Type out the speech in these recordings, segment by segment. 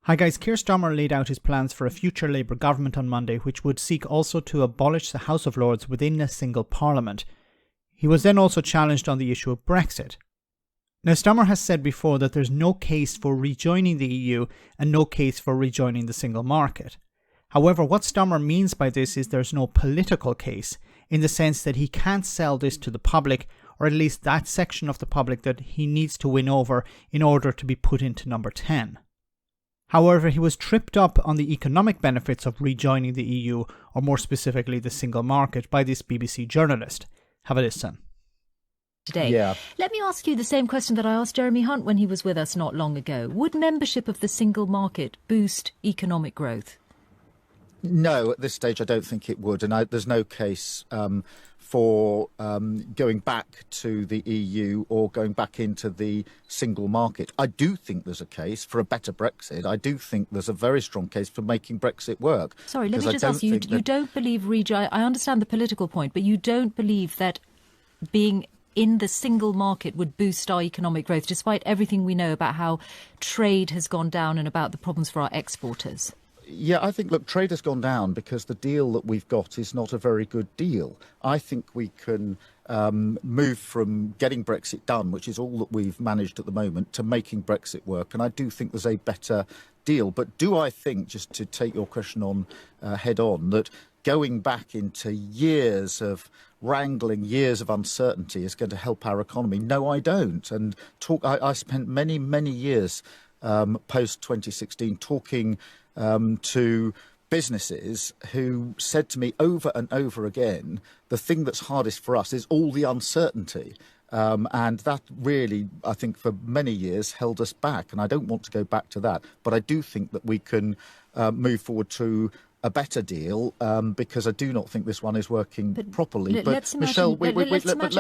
Hi guys, Keir Starmer laid out his plans for a future Labour government on Monday, which would seek also to abolish the House of Lords within a single parliament. He was then also challenged on the issue of Brexit. Now, Starmer has said before that there's no case for rejoining the EU and no case for rejoining the single market. However, what Starmer means by this is there's no political case, in the sense that he can't sell this to the public, or at least that section of the public that he needs to win over in order to be put into number 10. However, he was tripped up on the economic benefits of rejoining the EU, or more specifically the single market, by this BBC journalist. Have a listen. Today. Yeah. Let me ask you the same question that I asked Jeremy Hunt when he was with us not long ago. Would membership of the single market boost economic growth? No, at this stage I don't think it would, and there's no case for going back to the EU or going back into the single market. I do think there's a case for a better Brexit. I do think there's a very strong case for making Brexit work. Sorry, let me just ask you, you don't believe I understand the political point, but you don't believe that being in the single market would boost our economic growth, despite everything we know about how trade has gone down and about the problems for our exporters? Yeah, I think, look, trade has gone down because the deal that we've got is not a very good deal. I think we can move from getting Brexit done, which is all that we've managed at the moment, to making Brexit work. And I do think there's a better deal. But do I think, just to take your question on head on, that going back into years of wrangling, years of uncertainty is going to help our economy? No, I don't. And I spent many, many years post 2016 talking to businesses who said to me over and over again, the thing that's hardest for us is all the uncertainty. And that really, I think, for many years held us back. And I don't want to go back to that. But I do think that we can move forward to a better deal, because I do not think this one is working properly. Let's imagine,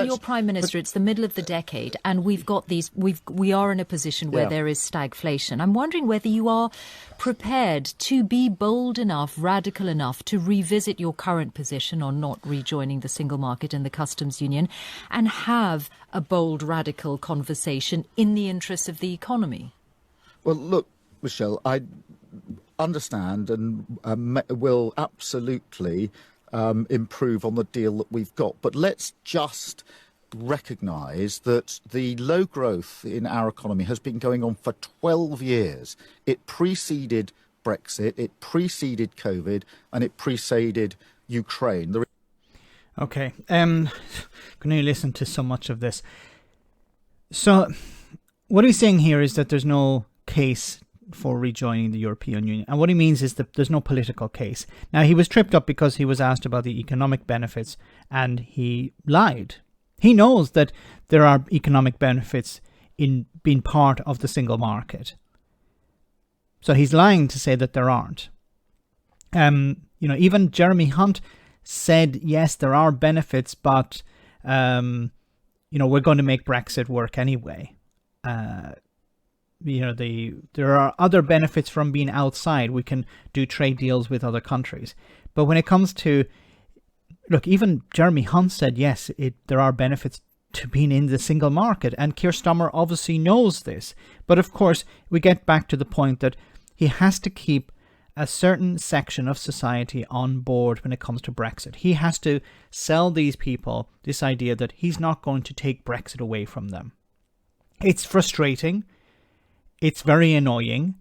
you're Prime Minister, it's the middle of the decade, and we are in a position where there is stagflation. I'm wondering whether you are prepared to be bold enough, radical enough, to revisit your current position on not rejoining the single market and the customs union, and have a bold, radical conversation in the interests of the economy. Well, look, Michelle, I understand and will absolutely improve on the deal that we've got. But let's just recognise that the low growth in our economy has been going on for 12 years. It preceded Brexit, it preceded COVID, and it preceded Ukraine. Okay, going to listen to so much of this. So what he's saying here is that there's no case for rejoining the European Union. And what he means is that there's no political case. Now, he was tripped up because he was asked about the economic benefits and he lied. He knows that there are economic benefits in being part of the single market. So he's lying to say that there aren't. Even Jeremy Hunt said, yes, there are benefits, but, we're going to make Brexit work anyway. There are other benefits from being outside. We can do trade deals with other countries. But when it comes to, look, even Jeremy Hunt said, yes, there are benefits to being in the single market. And Keir Starmer obviously knows this. But of course, we get back to the point that he has to keep a certain section of society on board when it comes to Brexit. He has to sell these people this idea that he's not going to take Brexit away from them. It's frustrating. It's very annoying,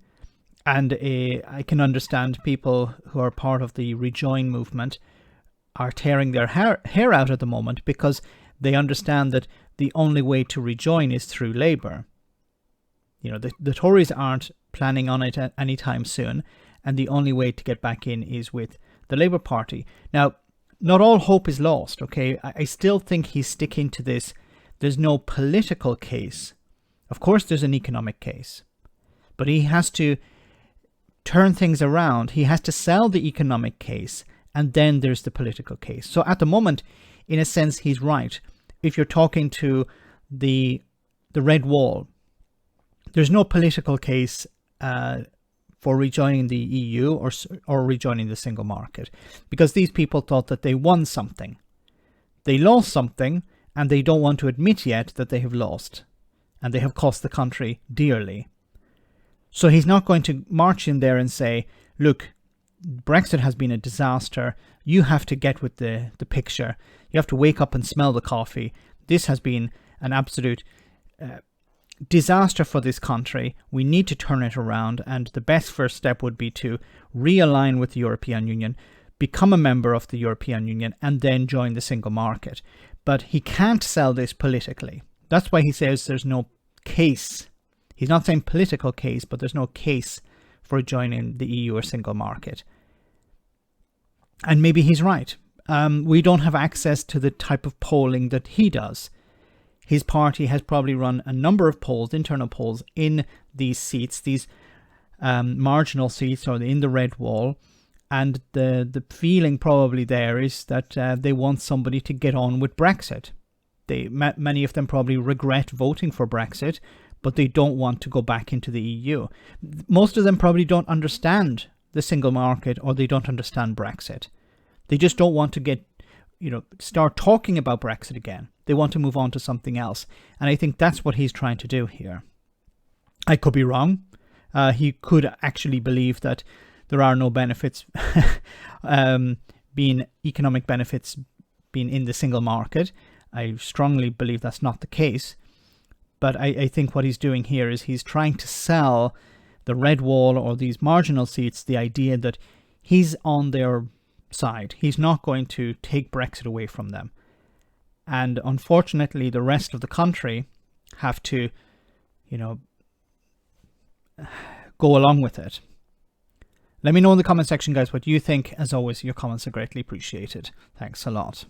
and I can understand people who are part of the rejoin movement are tearing their hair out at the moment because they understand that the only way to rejoin is through Labour. The Tories aren't planning on it anytime soon, and the only way to get back in is with the Labour Party. Now, not all hope is lost, okay? I still think he's sticking to this. There's no political case. Of course, there's an economic case, but he has to turn things around. He has to sell the economic case, and then there's the political case. So at the moment, in a sense, he's right. If you're talking to the Red Wall, there's no political case for rejoining the EU or rejoining the single market, because these people thought that they won something. They lost something, and they don't want to admit yet that they have lost. And they have cost the country dearly. So he's not going to march in there and say, look, Brexit has been a disaster. You have to get with the picture. You have to wake up and smell the coffee. This has been an absolute disaster for this country. We need to turn it around. And the best first step would be to realign with the European Union, become a member of the European Union, and then join the single market. But he can't sell this politically. That's why he says there's no case. He's not saying political case, but there's no case for joining the EU or single market. And maybe he's right. We don't have access to the type of polling that he does. His party has probably run a number of polls, internal polls, in these seats, these marginal seats, or in the red wall. And the feeling probably there is that they want somebody to get on with Brexit. Many of them probably regret voting for Brexit, but they don't want to go back into the EU. Most of them probably don't understand the single market, or they don't understand Brexit. They just don't want to start talking about Brexit again. They want to move on to something else. And I think that's what he's trying to do here. I could be wrong. He could actually believe that there are no benefits, economic benefits being in the single market. I strongly believe that's not the case. But I think what he's doing here is he's trying to sell the red wall or these marginal seats the idea that he's on their side. He's not going to take Brexit away from them. And unfortunately, the rest of the country have to, go along with it. Let me know in the comment section, guys, what you think. As always, your comments are greatly appreciated. Thanks a lot.